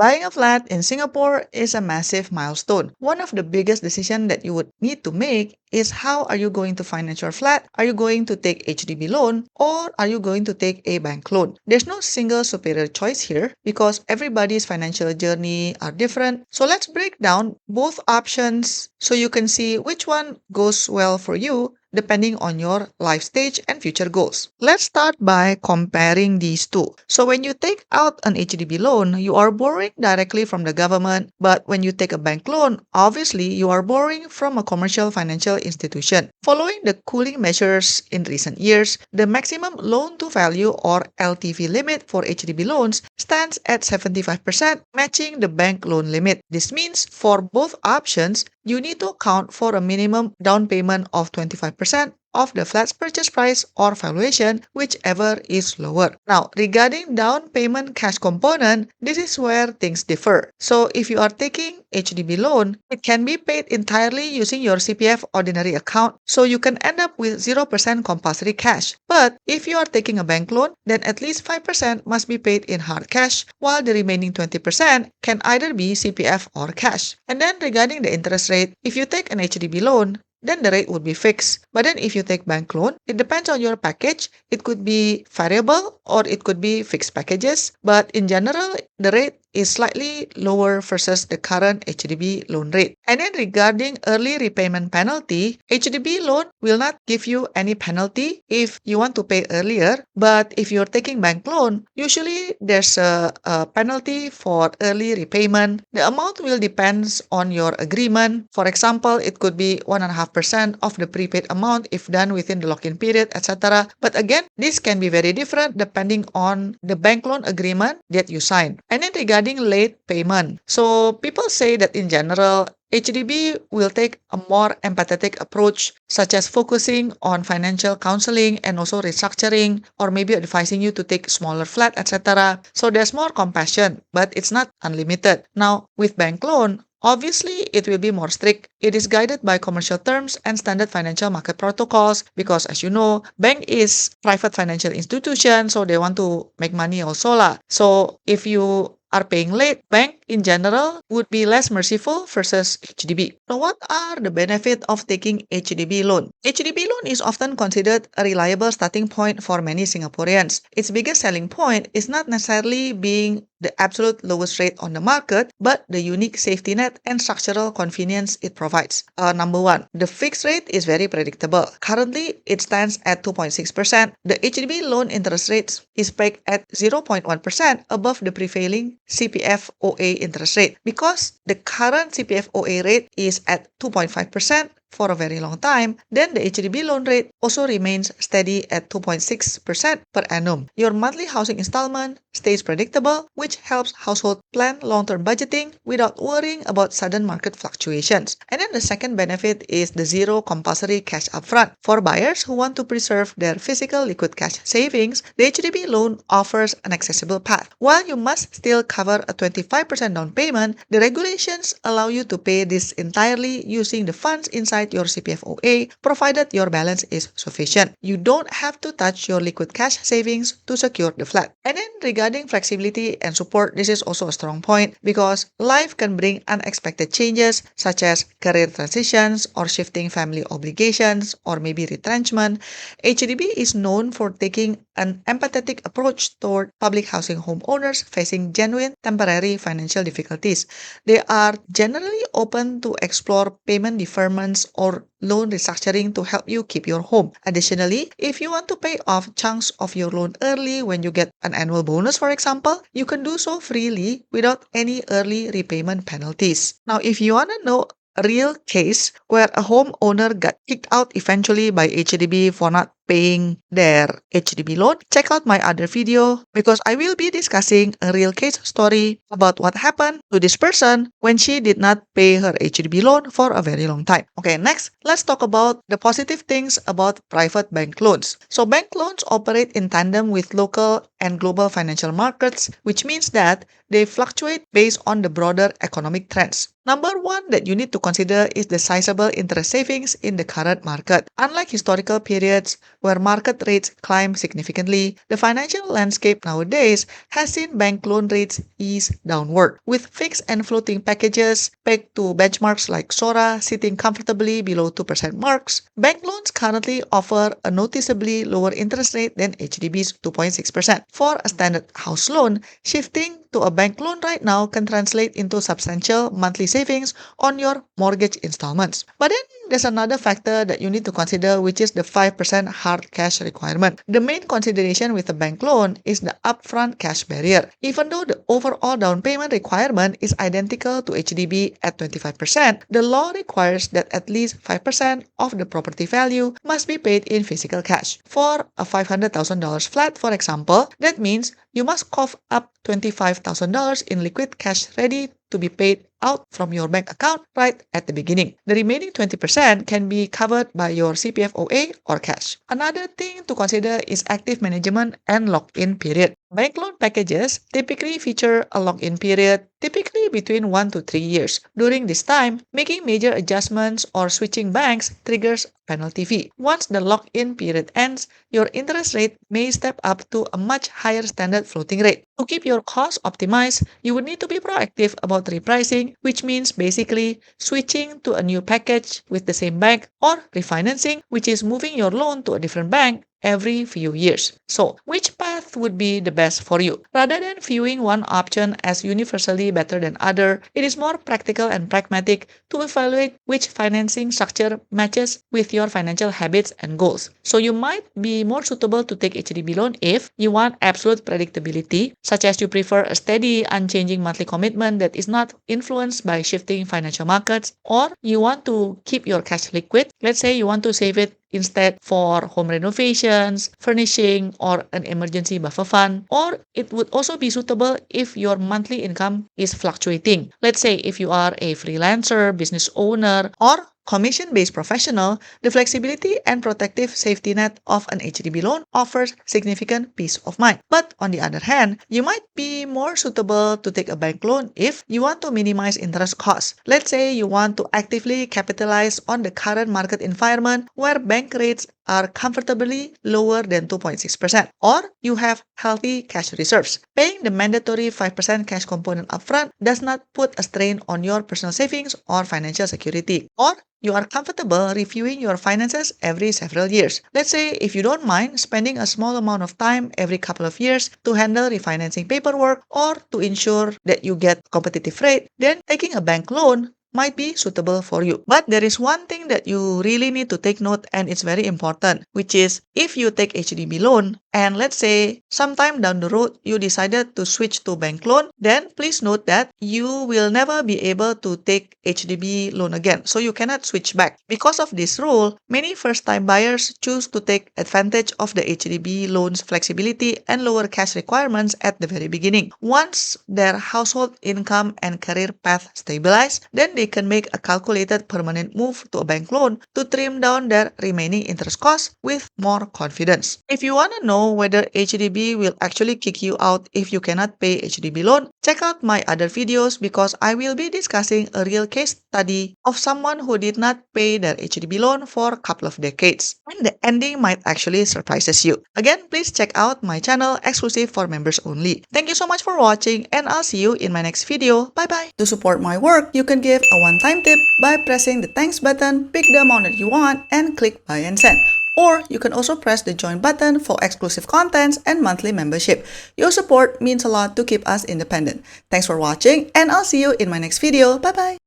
Buying a flat in Singapore is a massive milestone. One of the biggest decisions that you would need to make is how are you going to finance your flat? Are you going to take HDB loan or are you going to take a bank loan? There's no single superior choice here because everybody's financial journey are different. So let's break down both options so you can see which one goes well for you depending on your life stage and future goals. Let's start by comparing these two. So when you take out an HDB loan, you are borrowing directly from the government, but when you take a bank loan, obviously you are borrowing from a commercial financial institution. Following the cooling measures in recent years, the maximum loan to value or LTV limit for HDB loans stands at 75%, matching the bank loan limit. This means for both options, you need to account for a minimum down payment of 25% of the flat's purchase price or valuation, whichever is lower. Now, regarding down payment cash component, this is where things differ. So, if you are taking HDB loan, it can be paid entirely using your CPF ordinary account, so you can end up with 0% compulsory cash. But if you are taking a bank loan, then at least 5% must be paid in hard cash, while the remaining 20% can either be CPF or cash. And then regarding the interest rate, if you take an HDB loan, then the rate would be fixed. But then if you take bank loan, it depends on your package. It could be variable or it could be fixed packages. But in general, the rate is slightly lower versus the current HDB loan rate. And then regarding early repayment penalty, HDB loan will not give you any penalty if you want to pay earlier. But if you're taking bank loan, usually there's a penalty for early repayment. The amount will depend on your agreement. For example, it could be 1.5% of the prepaid amount if done within the lock-in period, etc. But again, this can be very different depending on the bank loan agreement that you sign. And then regarding late payment. So people say that in general, HDB will take a more empathetic approach, such as focusing on financial counseling and also restructuring, or maybe advising you to take smaller flat, etc. So there's more compassion, but it's not unlimited. Now, with bank loan, obviously, it will be more strict. It is guided by commercial terms and standard financial market protocols because, as you know, bank is private financial institution, so they want to make money also lah. So if you are paying late, bank in general would be less merciful versus HDB. So what are the benefits of taking HDB loan? HDB loan is often considered a reliable starting point for many Singaporeans. Its biggest selling point is not necessarily being the absolute lowest rate on the market, but the unique safety net and structural convenience it provides. Number one, the fixed rate is very predictable. Currently, it stands at 2.6%. The HDB loan interest rate is pegged at 0.1% above the prevailing CPF OA interest rate. Because the current CPF OA rate is at 2.5%, for a very long time, then the HDB loan rate also remains steady at 2.6% per annum. Your monthly housing installment stays predictable, which helps households plan long-term budgeting without worrying about sudden market fluctuations. And then the second benefit is the zero compulsory cash upfront. For buyers who want to preserve their physical liquid cash savings, the HDB loan offers an accessible path. While you must still cover a 25% down payment, the regulations allow you to pay this entirely using the funds inside your CPF OA, provided your balance is sufficient. You don't have to touch your liquid cash savings to secure the flat. And then regarding flexibility and support, this is also a strong point because life can bring unexpected changes such as career transitions or shifting family obligations or maybe retrenchment. HDB is known for taking an empathetic approach toward public housing homeowners facing genuine temporary financial difficulties. They are generally open to explore payment deferments or loan restructuring to help you keep your home. Additionally, if you want to pay off chunks of your loan early when you get an annual bonus, for example, you can do so freely without any early repayment penalties. Now, if you want to know a real case where a homeowner got kicked out eventually by HDB for not paying their HDB loan, check out my other video because I will be discussing a real case story about what happened to this person when she did not pay her HDB loan for a very long time. Okay, next, let's talk about the positive things about private bank loans. So bank loans operate in tandem with local and global financial markets, which means that they fluctuate based on the broader economic trends. Number one that you need to consider is the sizable interest savings in the current market. Unlike historical periods, where market rates climb significantly, the financial landscape nowadays has seen bank loan rates ease downward, with fixed and floating packages pegged to benchmarks like SORA sitting comfortably below 2% marks. Bank loans currently offer a noticeably lower interest rate than HDB's 2.6%. For a standard house loan, shifting to a bank loan right now can translate into substantial monthly savings on your mortgage installments. But then there's another factor that you need to consider, which is the 5% hard cash requirement. The main consideration with a bank loan is the upfront cash barrier. Even though the overall down payment requirement is identical to HDB at 25%, the law requires that at least 5% of the property value must be paid in physical cash. For a $500,000 flat, for example, that means you must cough up $25,000 in liquid cash ready to be paid out from your bank account right at the beginning. The remaining 20% can be covered by your CPF OA or cash. Another thing to consider is active management and lock-in period. Bank loan packages typically feature a lock-in period, typically between 1 to 3 years. During this time, making major adjustments or switching banks triggers penalty fee. Once the lock-in period ends, your interest rate may step up to a much higher standard floating rate. To keep your costs optimized, you would need to be proactive about repricing, which means basically switching to a new package with the same bank, or refinancing, which is moving your loan to a different bank every few years. So, which path would be the best for you? Rather than viewing one option as universally better than other, it is more practical and pragmatic to evaluate which financing structure matches with your financial habits and goals. So, you might be more suitable to take HDB loan if you want absolute predictability, such as you prefer a steady, unchanging monthly commitment that is not influenced by shifting financial markets, or you want to keep your cash liquid. Let's say you want to save it instead for home renovations, furnishing, or an emergency buffer fund. Or it would also be suitable if your monthly income is fluctuating. Let's say if you are a freelancer, business owner, or commission-based professional, the flexibility and protective safety net of an HDB loan offers significant peace of mind. But on the other hand, you might be more suitable to take a bank loan if you want to minimize interest costs. Let's say you want to actively capitalize on the current market environment where bank rates are comfortably lower than 2.6%, or you have healthy cash reserves. Paying the mandatory 5% cash component upfront does not put a strain on your personal savings or financial security, or you are comfortable reviewing your finances every several years. Let's say if you don't mind spending a small amount of time every couple of years to handle refinancing paperwork or to ensure that you get competitive rate, then taking a bank loan might be suitable for you. But there is one thing that you really need to take note, and it's very important, which is if you take HDB loan and let's say sometime down the road you decided to switch to bank loan, then please note that you will never be able to take HDB loan again. So you cannot switch back. Because of this rule, many first-time buyers choose to take advantage of the HDB loan's flexibility and lower cash requirements at the very beginning. Once their household income and career path stabilize, then they can make a calculated permanent move to a bank loan to trim down their remaining interest costs with more confidence. If you want to know whether HDB will actually kick you out if you cannot pay HDB loan, check out my other videos because I will be discussing a real case study of someone who did not pay their HDB loan for a couple of decades. And the ending might actually surprises you. Again, please check out my channel exclusive for members only. Thank you so much for watching and I'll see you in my next video. Bye bye. To support my work, you can give a one-time tip by pressing the thanks button, pick the amount that you want, and click buy and send. Or you can also press the join button for exclusive contents and monthly membership. Your support means a lot to keep us independent. Thanks for watching and I'll see you in my next video. Bye bye.